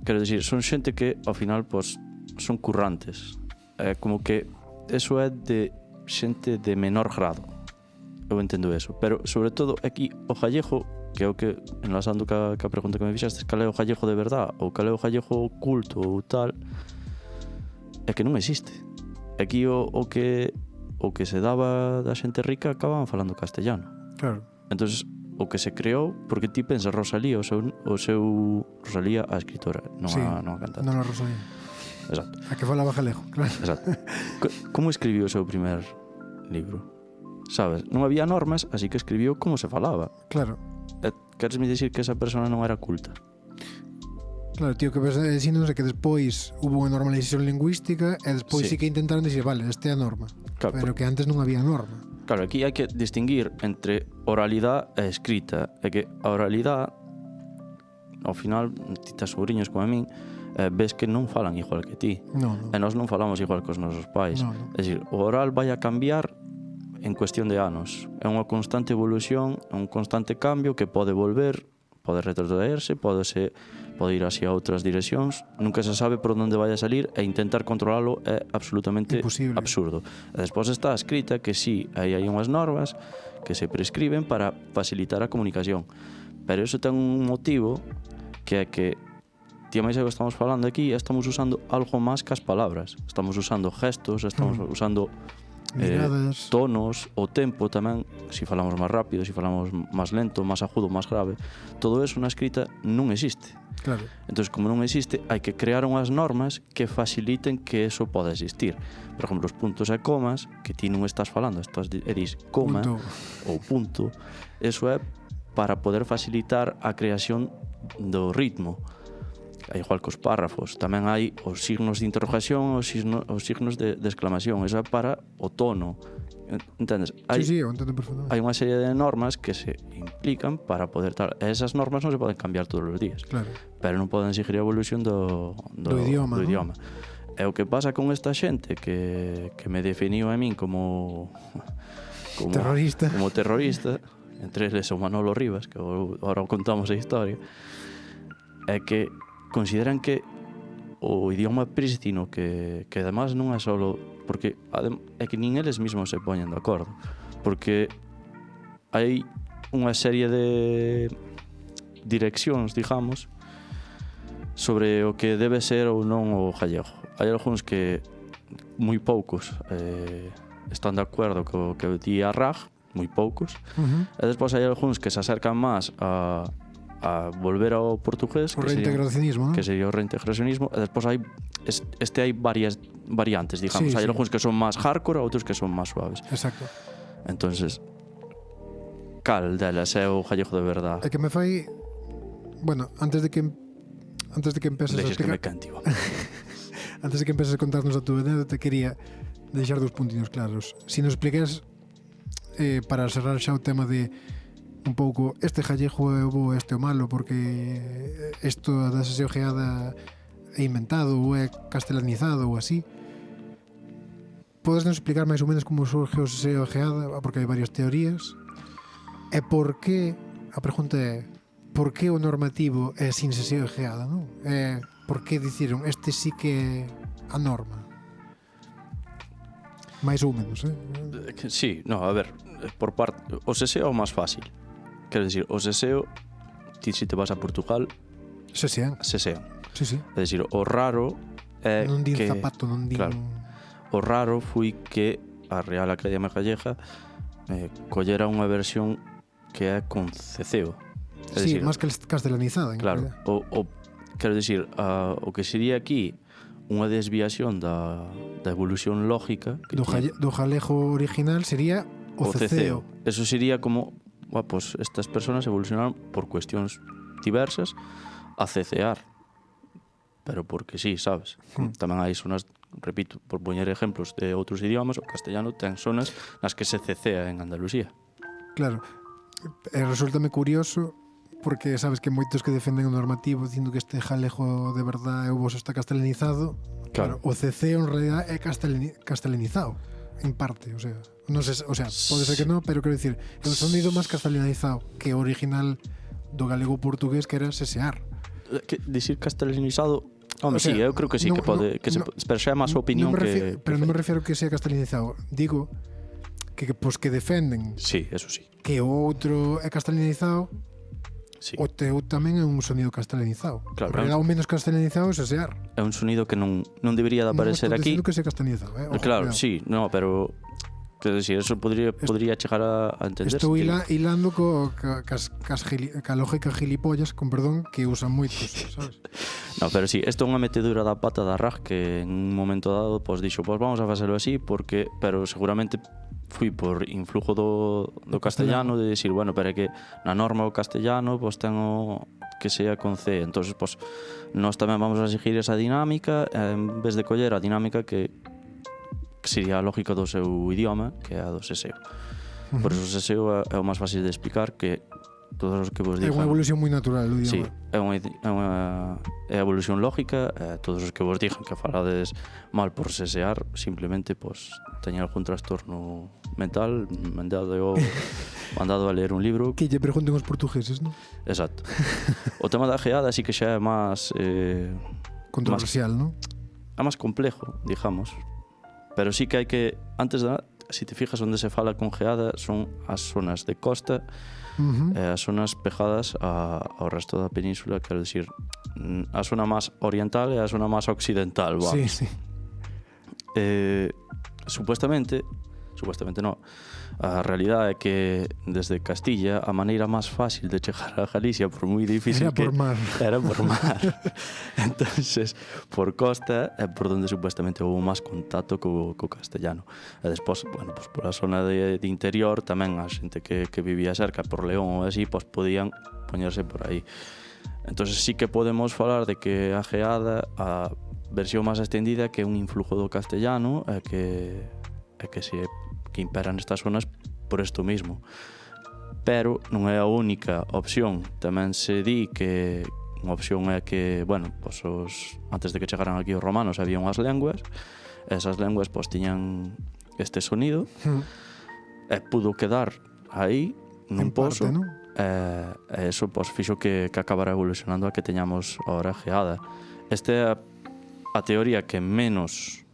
Quero dicir, son xente que ao final pois son currantes. É como que eso é de xente de menor grado. Eu entendo eso, pero sobre todo aquí o gallego, que é o que, enlazando ca pregunta que me fixaste, cal é o gallego de verdad ou cal é o gallego oculto ou tal, é que non existe. Aquí o que se daba da xente rica acababan falando castellano. Claro. Entonces o que se creou, porque ti pensas Rosalía, o seu Rosalía a escritora, non Sí, a cantante. non a Rosalía. Exacto. A que falaba galego, claro. Exacto. Como escribiu o seu primer libro? Sabes, non había normas, así que escribiu como se falaba. Claro. Queres me dicir que esa persona non era culta? Claro, tío, que ves dicindo que despois hubo unha normalización lingüística e despois sí que intentaron dicir, vale, esta é a norma. Claro, Pero que antes non había norma. Claro, aquí hai que distinguir entre oralidade e escrita. É que a oralidade, ao final, ti tes sobrinhos como a min, ves que non falan igual que ti. Non. E nós non falamos igual cos nosos pais. No. É dicir, o oral vai a cambiar en cuestión de anos. É unha constante evolución, é un constante cambio que pode volver, pode retrotraerse, pode ir hacia outras direccións, nunca se sabe por onde vai a salir e intentar controlalo é absolutamente imposible. Absurdo. E despois está a escrita que sí, aí hai unhas normas que se prescriben para facilitar a comunicación. Pero iso ten un motivo que é que ti máis que estamos falando aquí, estamos usando algo máis que as palabras. Estamos usando gestos, estamos usando miradas, tonos, o tempo tamén, se falamos máis rápido, se falamos máis lento, máis agudo, máis grave, todo eso na escrita non existe. Claro. Entón, como non existe, hai que crear unhas normas que faciliten que eso poda existir. Por exemplo, os puntos e comas, que ti non estás falando, estás dis coma punto. ou punto, eso é para poder facilitar a creación do ritmo. É igual cos párrafos, tamén hai os signos de interrogación, os signos de exclamación, eso é para o tono, entendes? Sí, eu entendo perfectamente. Hai unha serie de normas que se implican para poder tal, e esas normas non se poden cambiar todos os días, Claro. pero non poden seguir a evolución do idioma, idioma. E o que pasa con esta xente que me definiu a min como terrorista, entre eles o Manolo Rivas, que agora contamos a historia, é que consideran que o idioma prístino, que además non é solo porque é que nin eles mesmos se poñen de acordo, porque hai unha serie de direccións, digamos, sobre o que debe ser ou non o gallego. Hai algúns que moi poucos están de acordo co que di a RAG, moi poucos, e despois hai algúns que se acercan máis a volver ao portugués, o reintegracionismo, que sería o reintegracionismo, e despois hai varias variantes, digamos. Sí, hai sí. algúns que son máis hardcore, outros que son máis suaves. Exacto. Entonces, cal delas é o gallego de verdade? É que me fai, bueno, antes de que empeces a Deixes que me explicar, cante, antes de que empeces a contarnos a túa anécdota, quería deixar dos puntiños claros. Si nos expliques para cerrar xa o tema de un pouco este gallego é o bo, este o malo, porque isto da seseojeada é inventado ou é castelanizado ou así. Podes nos explicar máis ou menos como surge o seseojeada, porque hai varias teorías, e por que, a pregunta é, por que o normativo é sin seseojeada, non? Por que diciron este sí que é a norma? máis húmedos, Sí, no, a ver, por parte, o seseo é o máis fácil. Quero dicir, o seseo, ti se te vas a Portugal, Sesean. sesean. Sí, sí. É dicir, o raro é Non din que... zapato, non din... Claro. O raro foi que a Real Academia Gallega collera unha versión que é con ceceo. É Sí, dicir, máis que castelanizada. claro, quero dicir, o que sería aquí unha desviación da evolución lógica que Do galego original sería o ceceo. Eso sería como, pues estas personas evolucionaron por cuestións diversas a cecear. Pero porque sí, sabes? Tamén hai zonas, repito, por poñer exemplos de outros idiomas, o castellano ten zonas nas que se cecea en Andalucía. Claro. Resultame curioso porque sabes que moitos que defenden o normativo dicindo que este galego de verdade o voso está castelanizado. Claro. O ceceo en realidad é castelanizado en parte, o sea, non sei, o sea, pode ser que non, pero quero dicir, é un sonido máis castelanizado que o original do galego portugués que era sesear. Que dicir castelanizado, home, O sea, sí, eu creo que sí, non- que pode, non- que non- pero xa é máis a opinión pero non me refiero que sea castelanizado, digo que pois que defenden Sí, eso sí. que o outro é castelanizado, Sí. o teu tamén é un sonido castelanizado. Claro, En realidad, o menos castelanizado é sesear. É un sonido que non debería de aparecer Non estou aquí. dicindo que sea castelanizado, Ojo, Claro, cuidado. sí, no, pero quero dicir, eso podría chegar a entenderse. Estou que- hilando ca lógica gilipollas, con perdón, que usan moitos, sabes? No, pero sí, isto é unha metedura da pata da RAJ que en un momento dado pues dixo, pues vamos a facelo así porque, pero seguramente fui por influjo do castellano de decir, bueno, pero é que na norma o castellano pues ten o que sea con C, entonces pues nós tamén vamos a seguir esa dinámica en vez de coller a dinámica que sería a lógica do seu idioma, que é a do seseo. Por eso o seseo é o máis fácil de explicar que todos os que vos É dixan. unha evolución moi natural do Sí, idioma. é a evolución lógica, todos os que vos dixan que falades mal por sesear, simplemente pues teñen algún trastorno mental, mandado a ler un libro. Que lle pregunten os portugueses, non? Exacto. O tema da geada sí que xa é máis Controversial, non? é máis complejo, digamos. Pero sí que hai que, antes de nada, si te fijas onde se fala con geada son as zonas de costa e as zonas pegadas ao resto da península, quero dicir, a zona máis oriental e a zona máis occidental, vamos. Sí, sí. Supuestamente no, a realidade é que desde Castilla a maneira máis fácil de chegar a Galicia, por moi difícil Era por mar. era por mar. Entonces, por costa é por donde supuestamente houve máis contacto co castellano. E despois, bueno, pues por a zona de interior tamén a xente que vivía cerca por León ou así, pues podían poñerse por aí. Entonces sí que podemos falar de que a geada, a versión máis extendida, que é un influjo do castellano e que imperan estas zonas por isto mismo. Pero non é a única opción. Tamén se di que unha opción é que, bueno, pues antes de que chegaran aquí os romanos había unhas lenguas, esas lenguas pues tiñan este sonido e pudo quedar aí nun pozo, ¿no? e eso pues fixo que acabara evolucionando a que teñamos ahora geada. Esta é a teoría que menos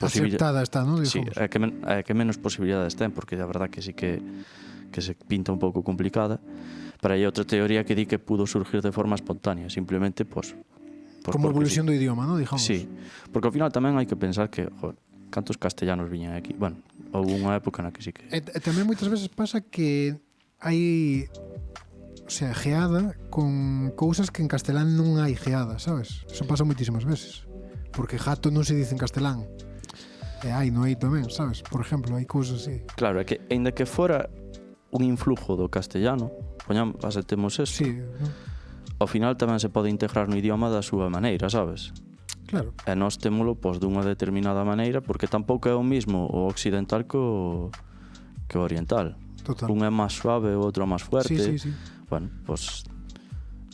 aceptada está, ¿no? Sí, é que menos posibilidades ten, porque a verdad que sí que se pinta un pouco complicada. Pero hai outra teoría que di que pudo surgir de forma espontánea, simplemente pues como porque evolución sí. do idioma, ¿no? Digamos. Sí, porque ao final tamén hai que pensar que, joder, cantos castellanos viñan aquí. Bueno, houve unha época na que sí que... E tamén moitas veces pasa que hai, o sea, geada con cousas que en castelán non hai geada, sabes? Eso pasa moitísimas veces. Porque jato non se dice en castelán. E hai, non hai tamén, sabes? Por exemplo, hai cousas así. Claro, é que, ainda que fora un influjo do castellano, poñamos, aceptemos eso, Sí, ¿no? ao final tamén se pode integrar no idioma da súa maneira, sabes? Claro. E nós témolo pois, dunha determinada maneira, porque tampouco é o mismo o occidental que o oriental. Total. Un é máis suave, o outro é máis fuerte. Sí. Bueno, pois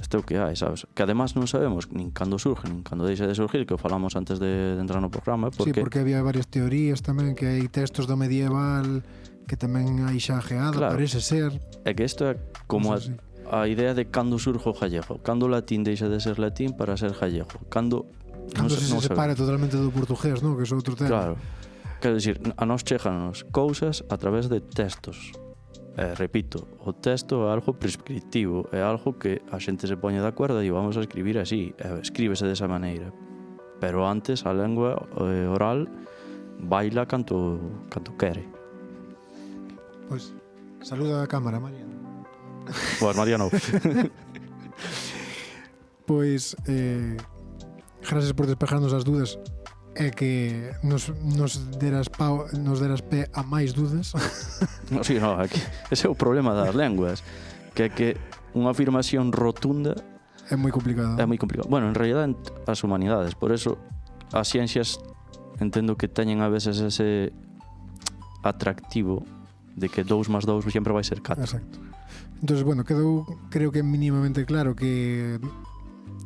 isto é o que hai, sabes? Que además non sabemos nin cando surge, nin cando deixa de surgir, que o falamos antes de entrar no programa, Sí, porque había varias teorías tamén, que hai textos do medieval que tamén hai xa geada, Claro. parece ser. é que isto é como Non sei, a idea de cando surge o gallego, cando o latín deixa de ser latín para ser gallego, cando Cando se separa sabemos. totalmente do portugués, ¿no? Que é outro tema. Claro. Quero dicir, a nós cheganos cousas a través de textos. Repito, o texto é algo prescriptivo, é algo que a xente se poñe de acordo e vamos a escribir así, escríbese desa maneira. Pero antes a lengua oral baila canto quere. Pois, saluda a cámara, Mariano. Pois, Mariano. Pois, gracias por despejarnos as dudas e que nos deras pé a máis dudas. No, sí, no, aquí, ese é o problema das lenguas, que é que unha afirmación rotunda É moi complicado. é moi complicado. Bueno, en realidad as humanidades, por eso as ciencias entendo que teñen a veces ese atractivo de que 2 más 2 sempre vai ser 4. Exacto. Entonces, bueno, quedou creo que mínimamente claro que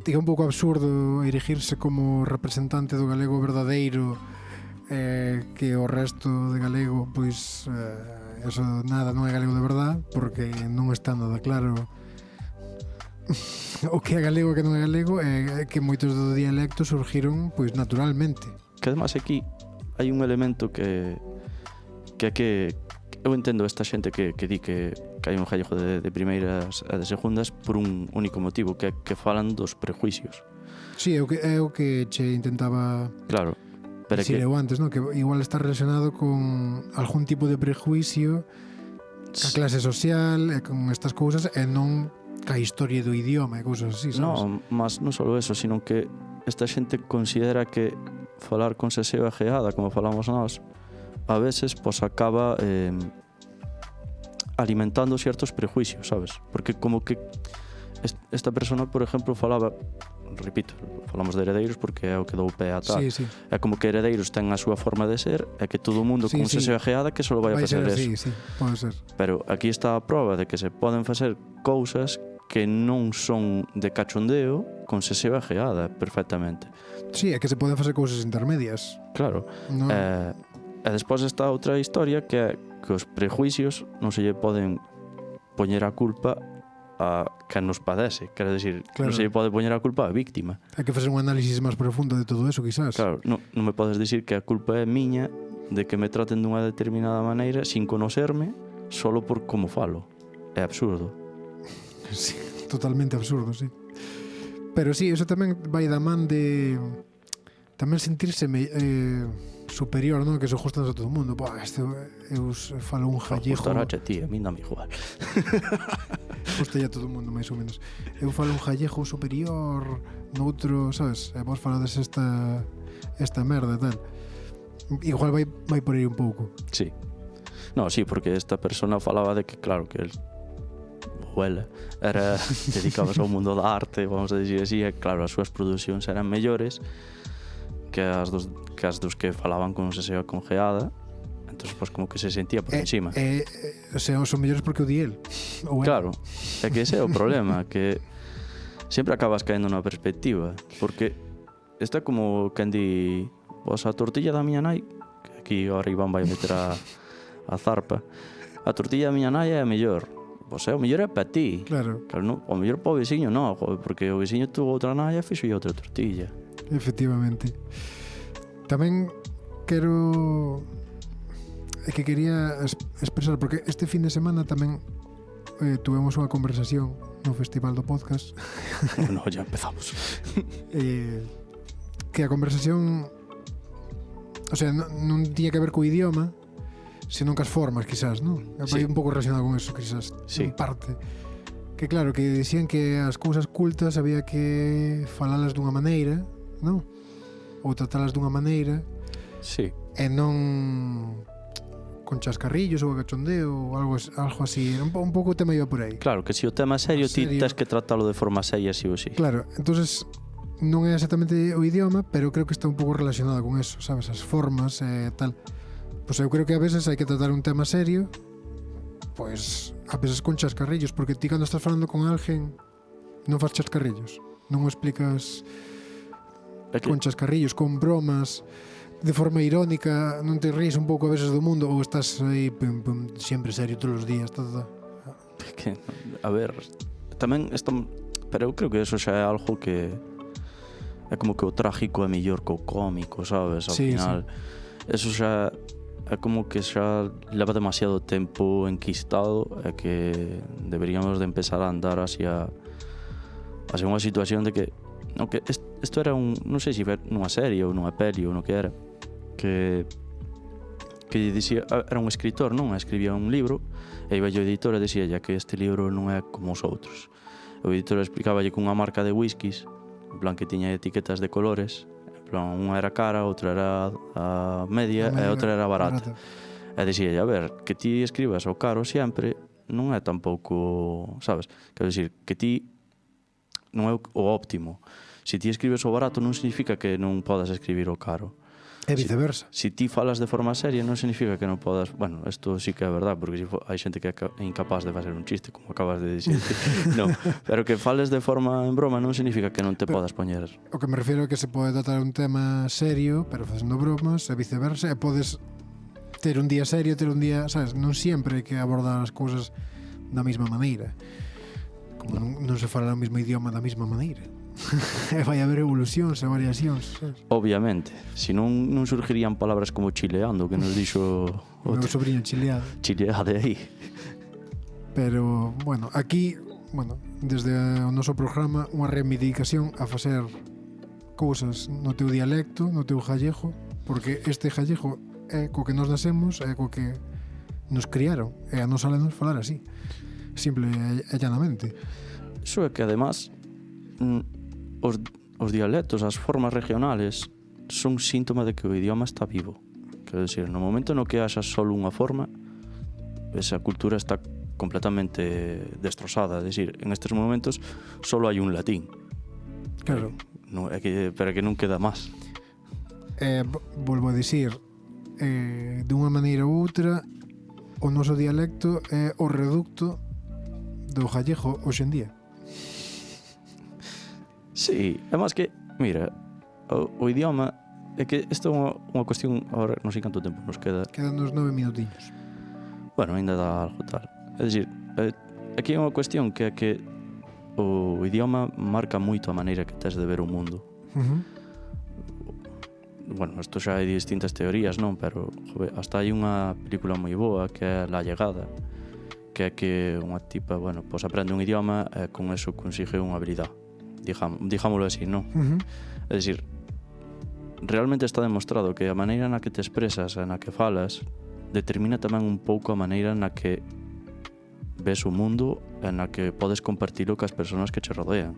é un pouco absurdo erigirse como representante do galego verdadeiro, que o resto de galego pois eso nada non é galego de verdad, porque non está nada claro o que é galego e que non é galego, é que moitos dos dialectos surgiron pois naturalmente. Que además aquí hai un elemento que eu entendo esta xente que di que hai un gallego de primeiras e de segundas por un único motivo, que falan dos prejuicios. Sí, é o que che intentaba Claro, pero é que eu antes, ¿no? Que igual está relacionado con algún tipo de prejuicio ca clase social e con estas cousas e non ca historia do idioma e cousas así, sabes? no, mas non só eso, sino que esta xente considera que falar con seseo e geada, como falamos nós, a veces pues acaba alimentando ciertos prejuicios, sabes? Porque como que esta persona, por ejemplo, falaba, repito, falamos de heredeiros porque é o que dou pé a tal. Sí. É como que heredeiros ten a súa forma de ser e que todo o mundo con seseo e geada que só vai a facer eso. Sí, pode ser. Pero aquí está a prova de que se poden facer cousas que non son de cachondeo con seseo e geada perfectamente. Sí, é que se poden facer cousas intermedias. Claro. No. E despois está outra historia que é que os prejuicios non se lle poden poñer a culpa a quen nos padece. Quero dicir, claro. Non se lle pode poñer a culpa á víctima. Hai que facer un análisis máis profundo de todo eso, quizás. Claro, non me podes dicir que a culpa é miña de que me traten dunha determinada maneira sin conocerme solo por como falo. É absurdo. Sí, totalmente absurdo, sí. Pero sí, eso tamén vai da man de tamén sentirse superior, non? Que se ajustan a todo o mundo. Buah, eu falo un gallego. Ajustarache, tío, a mí dame igual. Justa ya todo o mundo, máis ou menos. Eu falo un gallego superior, noutro, sabes? E vos falades esta merda e tal. Igual vai por aí un pouco. Sí. No, sí, porque esta persona falaba de que, claro, que el abuela era dedicabas ao mundo da arte, vamos a dicir así, e claro, as súas producións eran mellores que as dos que falaban con seseo congeada. Entonces, pues como que se sentía por encima. O sea, son mellores porque o di el. Claro, é que ese é o problema, que sempre acabas caendo na perspectiva, porque está como quen di, pues a tortilla da miña nai, que aquí ahora Iván vai meter a zarpa, a tortilla da miña nai é a mellor. Pois o mellor é para ti. Claro, non, o mellor para o veciño non, porque o veciño tuvo outra nai e fixo outra tortilla. Efectivamente. Tamén quero que quería expresar, porque este fin de semana tamén tuvemos unha conversación no Festival do Podcast. No, ya empezamos. Que a conversación, o sea, non tiña que ver co idioma, senón cas formas, quizás, non? Sí. Vai un pouco relacionado con eso, quizás, sí. En parte. Que claro, que dicían que as cousas cultas había que falalas dunha maneira, non? Ou tratalas dunha maneira. Sí. E non con chascarrillos ou cachondeo ou algo así. Un pouco o tema iba por aí. Claro, que se o tema é serio, ti tens que tratalo de forma seria, sí ou sí. Claro, entonces non é exactamente o idioma, pero creo que está un pouco relacionado con eso, sabes? As formas e tal. Pois eu creo que a veces hai que tratar un tema serio, pois a veces con chascarrillos, porque ti cando estás falando con alguén non faz chascarrillos, non o explicas con chascarrillos, con bromas, de forma irónica, non te ríes un pouco a veces do mundo, ou estás aí sempre serio todos os días, todo. Que, a ver, tamén pero eu creo que eso xa é algo que é como que o trágico é mellor que o cómico, sabes? Ao final, eso xa é como que xa leva demasiado tempo enquistado e que deberíamos de empezar a andar hacia unha situación de que no, que isto era non sei se nunha serie ou nunha peli ou no que era que dicía, era un escritor, non? Escribía un libro e iba o editor e dicía ya que este libro non é como os outros. O editor explicaballe que unha marca de whiskies, en plan que tiña etiquetas de colores, en plan unha era cara, outra era a media e outra era barata. E dicía, a ver, que ti escribas o caro sempre non é tampouco, sabes? Quero dicir, que ti non é o óptimo. Se ti escribes o barato non significa que non podas escribir o caro. E viceversa. Si ti falas de forma seria non significa que non podas... Bueno, isto sí que é verdad, porque hai xente que é incapaz de facer un chiste, como acabas de dicir. No, pero que fales de forma en broma non significa que non te podas poñer... O que me refiro é que se pode tratar un tema serio, pero facendo bromas, e viceversa, e podes ter un día serio, ter un día... Sabes, non sempre hai que abordar as cousas da mesma maneira. Como non se fala o mesmo idioma da mesma maneira. E vai haber evolucións e variacións, sabes? Obviamente, se non surgirían palabras como chileando, que nos dixo O meu sobrinho chileado. Chileade aí. Pero, bueno, aquí, bueno, desde o noso programa, unha reivindicación a facer cousas no teu dialecto, no teu gallego, porque este gallego é co que nos nasemos, é co que nos criaron, e a nos sale falar así, simple e llanamente. Iso é que, además, os dialectos, as formas regionales, son síntoma de que o idioma está vivo. Quero dicir, no momento no que haxa só unha forma, esa cultura está completamente destrozada. É dicir, en estes momentos só hai un latín. Claro. Pero que non queda máis. Volvo a dicir, dunha maneira ou outra, o noso dialecto é o reducto do gallego hoxe en día. Sí, é máis que, mira, o idioma é que isto é unha cuestión, agora non sei canto tempo nos queda. Quedan uns 9 minutiños. Bueno, ainda dá algo tal. É dicir, aquí é unha cuestión que é que o idioma marca moito a maneira que tes de ver o mundo. Bueno, isto xa hai distintas teorías, non? Pero, joder, hasta hai unha película moi boa que é La Llegada, que é que unha tipa, bueno, pues aprende un idioma e con eso consigue unha habilidade. Dijámoslo así, non? É dicir, realmente está demostrado que a maneira na que te expresas e na que falas determina tamén un pouco a maneira na que ves o mundo e na que podes compartilo cas persoas que che rodean.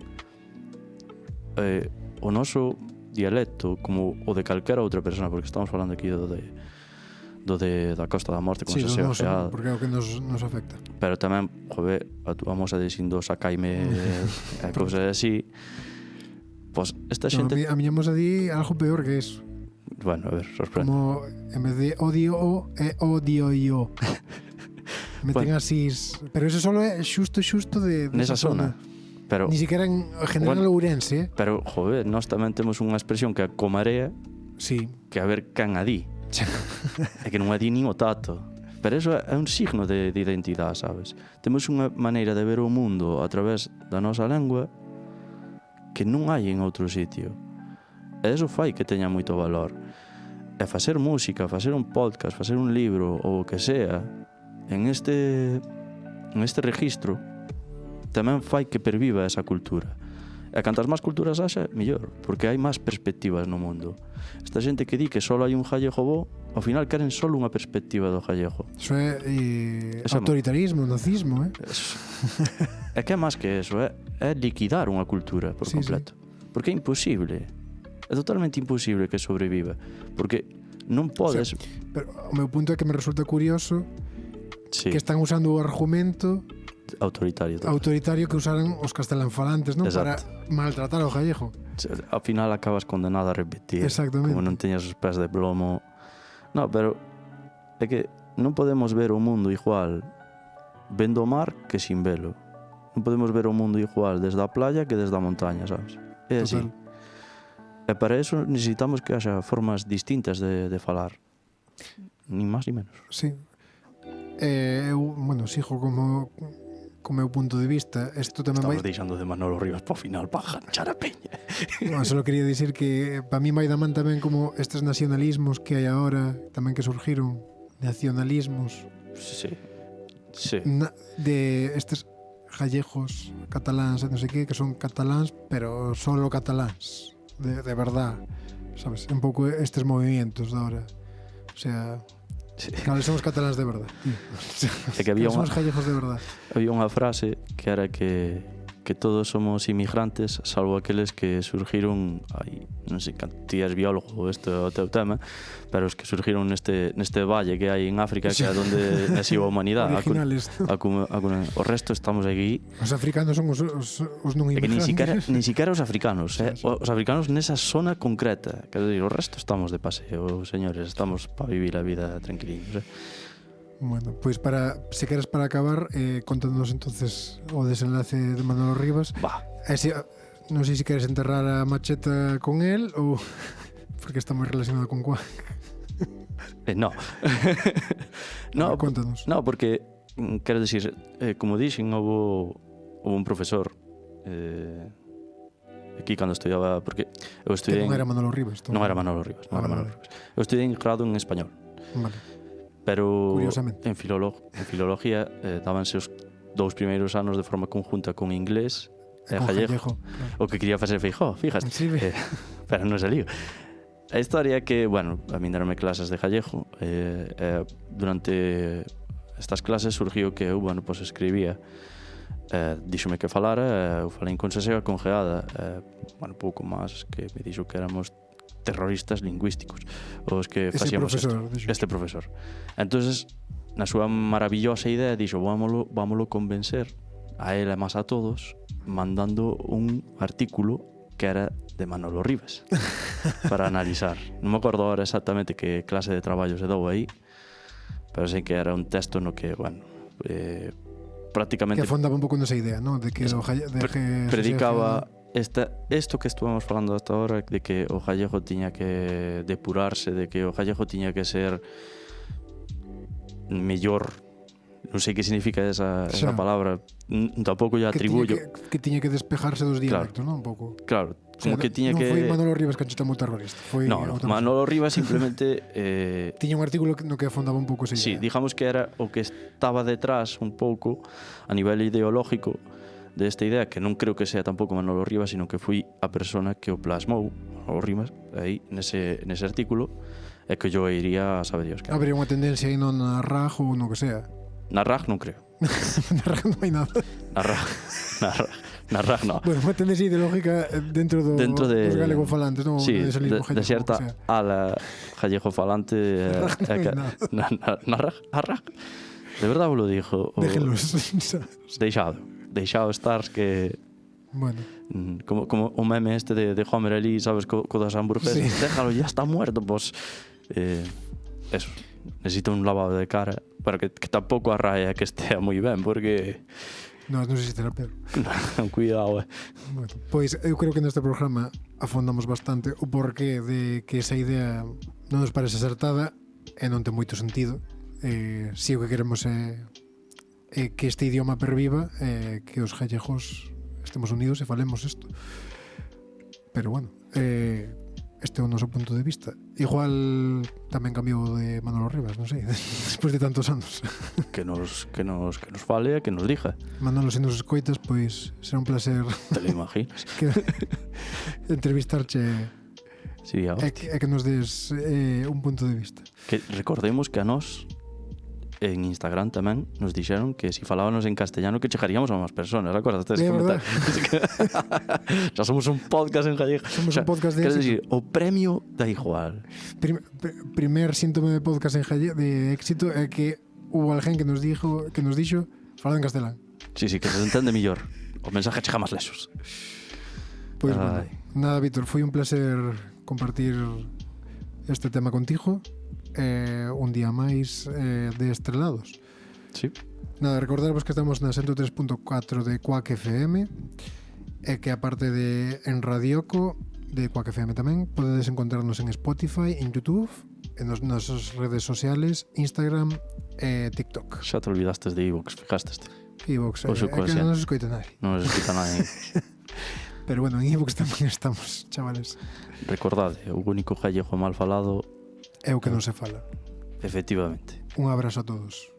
O noso dialecto, como o de calquera outra persona, porque estamos falando aquí da Costa da Morte, como sí, se noso, xeada, porque é o que nos afecta. Pero tamén, joder, actuamos a dicindo sacaime e cousas así. Pois esta xente... A miña mosa di algo peor que eso. Bueno, a ver, sorprende. Como en vez de odio o, é odio yo. Meten bueno, así... Pero eso solo é xusto de nesa zona. Pero, ni siquiera en general bueno, Ourense, Pero, joder, nós tamén temos unha expresión que é comarea, sí, que a ver can a di. É que non a di nin o tato. Pero eso é un signo de identidade, sabes? Temos unha maneira de ver o mundo a través da nosa lengua que non hai en outro sitio. E eso fai que teña moito valor. E facer música, facer un podcast, facer un libro ou o que sea en este registro tamén fai que perviva esa cultura. E cantas máis culturas haxa, mellor, porque hai máis perspectivas no mundo. Esta xente que di que só hai un gallego bo, ao final queren só unha perspectiva do gallego. Iso é autoritarismo, nazismo, É que é máis que eso, é liquidar unha cultura por completo. Sí. Porque é imposible. É totalmente imposible que sobreviva. Porque non podes... O sea, pero o meu punto é que me resulta curioso que están usando o argumento autoritario que usaran os castelanfalantes, non? Para maltratar ao gallego. Ao final acabas condenado a repetir. Exactamente. Como non teñas os pés de plomo. No, pero é que non podemos ver o mundo igual vendo o mar que sin velo. Non podemos ver o mundo igual desde a playa que desde a montaña, sabes? É así. E para eso necesitamos que haxa formas distintas de falar. Ni máis ni menos. Sí. Eu, bueno, sigo como co meu punto de vista, isto tamén vai... Estamos deixando de Manolo Rivas para o final para ganchar a peña. Bueno, só quería dicir que para mí vai da man tamén como estes nacionalismos que hai agora, tamén que surgiron nacionalismos Sí. Sí. de estes gallejos, cataláns, non sei que son cataláns, pero solo cataláns, de verdad, sabes? Un pouco estes movimientos de ahora. O sea, Sí. cales son os cataláns de verdad, tío. É que había Cales son unha- os gallejos de verdad. Había unha frase que era que todos somos inmigrantes salvo aqueles que surgiron hai, non sei, ti és biólogo, este é o teu tema, pero os que surgiron neste valle que hai en África, que é onde nació a humanidade. Originales. O resto estamos aquí. Os africanos son os non É que inmigrantes. nin siquiera os africanos, os africanos nesa zona concreta, quero dicir, o resto estamos de paseo, señores, estamos para vivir a vida tranquilinos, Bueno, pois se queres para acabar, contanos entonces o desenlace de Manolo Rivas. Va. Non sei se queres enterrar a macheta con él ou porque está moi relacionado con Cuac. No. No, Contanos. no, porque quero dicir, como dixen, houve un profesor aquí cando estudiaba, porque eu Que estudei non era Manolo Rivas. non era Manolo Rivas, non era Vale, Manolo Rivas. Eu estudei en grado en español, Vale. pero Curiosamente. en filología dábanse os 2 primeiros anos de forma conjunta con inglés e Con gallego. claro. O que quería facer Feijóo, fíjate. Sí, Pero non saliu. A historia é que, bueno, a min darme clases de gallego, durante estas clases surgiu que eu, bueno, pues escribía, díxome que falara, eu falei con Sesega, con Geada, bueno, pouco máis, que me dixo que éramos terroristas lingüísticos os que Ese facíamos profesor, isto. dixo. Este profesor. Entonces, na súa maravillosa idea, dixo, vámolo convencer a él e máis a todos, mandando un artículo que era de Manolo Rivas para analizar. Non me acordo ahora exactamente que clase de traballo se dou aí, pero sei que era un texto no que, bueno, prácticamente Que afondaba un pouco nesa idea, ¿no? De que predicaba isto que estuvamos falando hasta ahora, de que o gallego tiña que depurarse, de que o gallego tiña que ser mellor. Non sei que significa esa palabra, tampouco lle atribuyo. Que tiña que despejarse dos dialectos, ¿no? Un pouco. Claro, como que tiña non que... foi Manolo Rivas que chamou terrorista. Foi No, Manolo Rivas simplemente... tiña un artículo no que afondaba un pouco esa idea. Sí, digamos que era o que estaba detrás un pouco a nivel ideológico desta idea, que non creo que sea tampouco Manolo Rivas, sino que foi a persona que o plasmou, Manolo Rivas, aí, nese artículo, e que yo iría a saber Dios que. Habría unha tendencia aí non na RAJ ou no que sea. Na RAJ non creo. Na RAJ non hai nada. Na RAJ non. Bueno, unha tendencia ideológica dentro de dos galegofalantes, non? Sí, de certa ala gallego-falante na RAJ. De verdade vos lo dixo. Déjenlos. Deixado estar que... Bueno. Como o meme este de Homer ali, sabes, co das hamburguesas. Sí. Déjalo, ya está muerto, pues... Eso. Necesita un lavado de cara, pero que tampouco a raya que estea moi ben, porque... Non sei se será peor. Cuidado, Bueno, pois eu creo que neste programa afondamos bastante o porqué de que esa idea non nos parece acertada e non ten moito sentido. Si o que queremos é que este idioma perviva, que os gallegos estemos unidos e falemos isto. Pero bueno, este é o noso punto de vista. Igual tamén cambiou de Manolo Rivas, non sei, despois de tantos anos. Que nos fale e que nos diga. Manolo, se nos escoitas, pois será un placer. Te lo imaginas? Entrevistarche e que nos des un punto de vista. Que recordemos que a nós en Instagram tamén nos dixeron que si falábamos en castellano que chegaríamos a máis personas, recordaste ese comentario? Xa somos un podcast en gallego. Somos un podcast de éxito. Quero dicir, o premio da igual. Primer síntoma de podcast de éxito é que hubo alguén que nos dixo falando en castelán. Sí, que se entende mellor. O mensaje chega máis lexos. Pois bueno, nada, Víctor, foi un placer compartir este tema contigo. Un día máis de Estrelados. Sí. Nada, recordaros que estamos na 103.4 de Quack FM e que aparte de en Radioco de Quack FM tamén podedes encontrarnos en Spotify, en YouTube, en nas nosas redes sociales, Instagram e TikTok. Xa te olvidastes de iVoox, fijaste. iVoox, O que subconsciente. non se escoita nadie. Non nos escuta nadie. Pero bueno, en iVoox tamén estamos, chavales. Recordade, o único gallego mal falado, É o que non se fala. efectivamente. Un abrazo a todos.